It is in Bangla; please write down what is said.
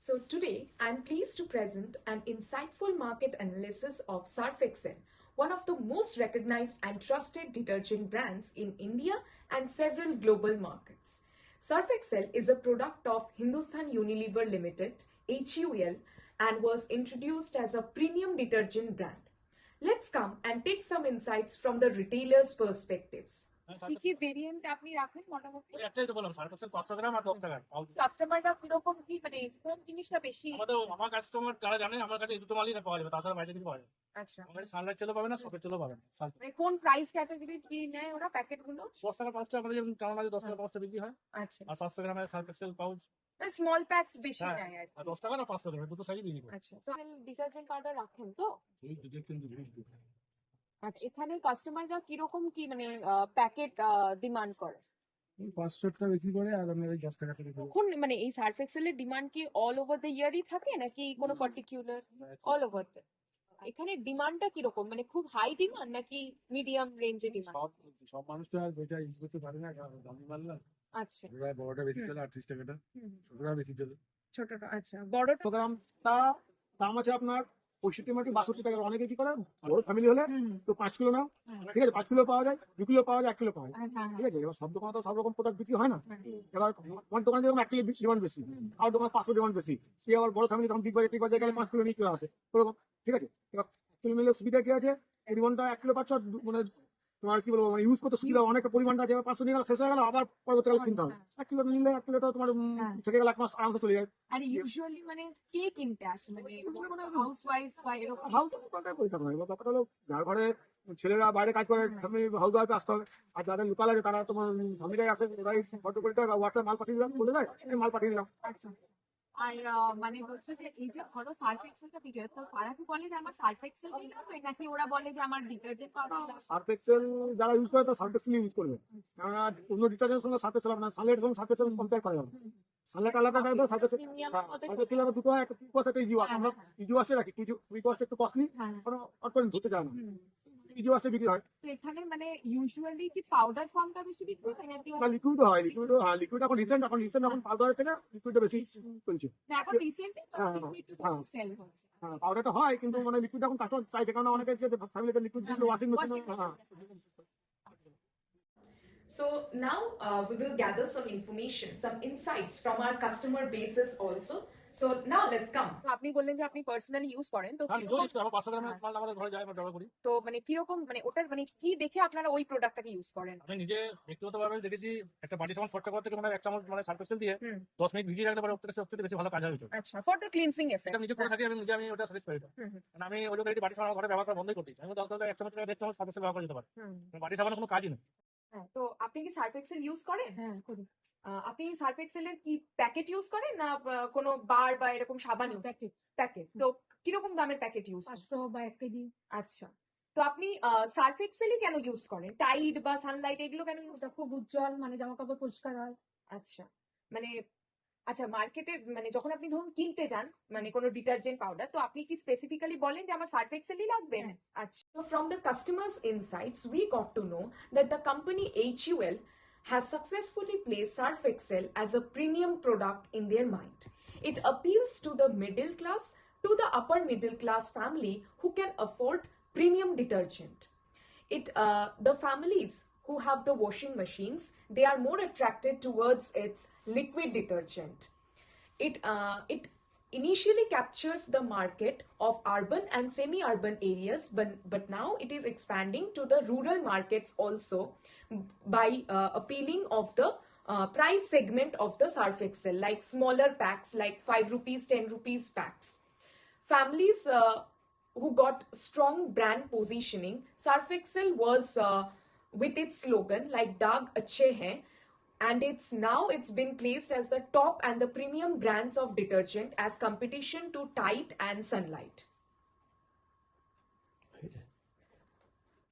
So today I'm pleased to present an insightful market analysis of Surf Excel, one of the most recognized and trusted detergent brands in India and several global markets. Surf Excel is a product of Hindustan Unilever Limited, HUL, and was introduced as a premium detergent brand. Let's come and take some insights from the retailer's perspectives. কি কি ভেরিয়েন্ট আপনি রাখেন মোটামুটি? একটাই তো বললাম 5.5 গ্রাম আর 10 টাকা। কাস্টমাররা কিরকম কি মানে কোন জিনিসটা বেশি? আমার কাস্টমার যারা জানে আমার কাছে এই দুটো মালই পাওয়া যাবে, তাছাড়া বাইরে কিছু পাওয়া যাবে। আচ্ছা, আমার সানলাইট চলো পাবে না, সকেট চলো পাবে না। মানে কোন প্রাইস ক্যাটাগরি কি নেয় ওরা প্যাকেট গুলো? 10 টাকা 5 টাকা আমাদের যেমন টাউন মাঝে 10 টাকা 5 টাকা বিক্রি হয়, আচ্ছা, আর 500 গ্রামের Surf Excel pouch small packs বেশি হ্যাঁ, নেয় আর আর কি। 10 টাকা না 500 গ্রাম দুটো সাইজই বিক্রি করে। আচ্ছা, তো ডিটারজেন্ট পাউডার রাখেন তো? এই ডিটেকশন আচ্ছা, এখানে কাস্টমাররা কিরকম কি মানে প্যাকেট ডিমান্ড করে? 500 টাকা বেশি করে আর আমরা ওই 10 টাকা থেকে দেবো। কোন মানে এই সার্ফ এক্সেলের ডিমান্ড কি অল ওভার দ্য ইয়ারই থাকে নাকি কোনো পার্টিকুলার? All over. এখানে ডিমান্ডটা কিরকম মানে খুব হাই ডিমান্ড নাকি মিডিয়াম রেঞ্জে ডিমান্ড? সব মানুষ তো আর এটা ইউজ করতে পারে না, কারণ দামি মাল না। আচ্ছা, ওরা বড়টা বেশি চলে 38 টাকাটা, ছোটটা বেশি চলে। ছোটটা আচ্ছা, বড়টা 100 গ্রামটা দাম আছে আপনার 65 62 টাকা। অনেকে কি করে বড় ফ্যামিলি হলে তো 5 কিলো নাও, ঠিক আছে, 5 কিলো পাওয়া যায়, 2 কিলো পাওয়া যায়, 1 কিলো পাওয়া যায়, ঠিক আছে। এবার সব দোকানে তো সব রকম প্রোডাক্ট বিক্রি হয় না। এবার আমার দোকানে যেরকম 1 কিলো ডিমান্ড বেশি, আর দোকানে 500 ডিমান্ড বেশি, সে আবার বড় ফ্যামিলি তখন বিগ বাজারে গেলে 5 কিলো নিয়ে চলে আসে ওরকম, ঠিক আছে। এবার 1 কিলো নিলে সুবিধা কি আছে, এই ডিমান্ডটা 1 কিলো পাচ্ছ, মানে তোমার কি বলবো, মানে ইউজ করতে সুবিধা অনেকটা পরিমাণটা আছে। 500 নিয়ে গেলে শেষ হয়ে গেল, আবার পরবর্তীকালে কিনতে হবে। 1 কিলো নিলে 1 কিলোটা তোমার থেকে গেলে 1 মাস আরামসে চলে যায়। আর ইউজুয়ালি মানে কে কিনতে আসে মানে হাউস ওয়াইফ বা এরকম? হাউস ওয়াইফ বলতে হবে। এবার ব্যাপারটা হলো যার ঘরে ছেলেরা বাইরে কাজ করে, ফ্যামিলি হাউস ওয়াইফে আসতে হবে। আর যাদের লোকাল আছে তারা তোমার স্বামীরাই আসে, এরাই ফটো করে দেয় বা হোয়াটসঅ্যাপ মাল পাঠিয়ে দিলাম বলে দেয়, আমি মাল পাঠিয়ে দিলাম। আচ্ছা, আর মানে হচ্ছে যে এই যে ধরো সার্ফ এক্সেলটা বিক্রি তো তারা কি বলে যে আমার সার্ফ এক্সেল লাগবে নাকি ওরা বলে যে আমার ডিটারজেন্ট পাউডার? সার্ফ এক্সেল যারা ইউজ করে তো সার্ফ এক্সেল ইউজ করবে, কেননা অন্য ডিটারজেন্টের সঙ্গে সার্ফ এক্সেল আপনার সানলাইটের সঙ্গে সার্ফ এক্সেল কম্পেয়ার করা যাবে। সানলাইট আলাদা টাইপের, সার্ফ এক্সেল দুটো হয়, একটা কুইক ওয়াশ একটা ইজি ওয়াশ। আমরা ইজি ওয়াশে রাখি, কুইক ওয়াশ একটু কস্টলি, কারণ অল্প ধুতে যায় না, ইজি ওয়াশে বিক্রি হয়। তো এখানে মানে ইউজুয়ালি কি পাউডার ফর্মটা বেশি বিক্রি হয় নাকি না, লিকুইডও হয়, লিকুইডও, হ্যাঁ লিকুইড এখন রিসেন্ট, এখন পাউডারের থেকে লিকুইডটা বেশি চলছে। না এখন রিসেন্টলি সেল হচ্ছে? হ্যাঁ, পাউডারটা হয় কিন্তু মানে লিকুইড এখন কাস্টমার চাইছে, কারণ অনেকে ফ্যামিলিতে লিকুইড ওয়াশিং মেশিন। হ্যাঁ, So now we will gather some information, some insights from our customer bases also. So now let's come. তো আপনি বললেন যে আপনি পার্সোনালি ইউজ করেন, তো আমি কিরকম ইউজ করি, আমার 500 গ্রামের মাল আমাদের ঘরে যায়, আমরা ব্যবহার করি। তো মানে কিরকম মানে ওটার মানে কি দেখে আপনারা ওই প্রোডাক্টটাকে ইউজ করেন? আমি নিজে ব্যক্তিগতভাবে দেখেছি একটা বাটি সাবান ফটকা করতে মানে 1 চামচ মানে সার্ফ এক্সেল দিয়ে 10 মিনিট ভিজিয়ে রাখলে পরে ওর থেকে সবচেয়ে বেশি ভালো কাজ হয়। আচ্ছা, ফর দ্য ক্লিনজিং এফেক্ট। এটা নিজে করে থাকি, আমি ওটা স্যাটিসফাইড। কারণ আমি ওই লোকের বাটি সাবান আমার ঘরে ব্যবহার করা বন্ধই করতেছি। আমি তাহলে 1 চামচ 1.5 চামচ সার্ফ এক্সেল ব্যবহার করে যেতে পারি। বাটি সাবানের কোনো কাজই নেই। হ্যাঁ, তো আপনি কি সার্ফ এক্সেল ইউজ করেন? হ্যাঁ, করি। আপনি সার্ফ এক্সেলের কি প্যাকেট ইউজ করেন না কোনো বার বা এরকম সাবান? প্যাকেট। তো কিরকম দামের প্যাকেট ইউজ? 500 বা 1 কেজি। আচ্ছা, তো আপনি সার্ফ এক্সেলই কেন ইউজ করেন? টাইড বা সানলাইট এগুলো কেন ইউজ? ওটা খুব উজ্জ্বল, মানে জামা কাপড় পরিষ্কার হয়। আচ্ছা, মানে আচ্ছা মার্কেটে মানে যখন আপনি ধরুন কিনতে যান মানে কোনো ডিটারজেন্ট পাউডার, তো আপনি কি স্পেসিফিক্যালি বলেন যে আমার সার্ফ এক্সেলই লাগবে? আচ্ছা, So from the customers' insights, we got to know that the company HUL has successfully placed Surf Excel as a premium product in their mind. It appeals to the middle class, to the upper middle class family who can afford premium detergent. The families who have the washing machines, they are more attracted towards its liquid detergent. It initially captures the market of urban and semi-urban areas, but now it is expanding to the rural markets also by appealing of the price segment of the Surf Excel, like smaller packs like 5 rupees, 10 rupees packs. Families who got strong brand positioning, Surf Excel was with its slogan like Daag Achhe Hain, and it's been placed as the top and the premium brands of detergent as competition to Tide and Sunlight.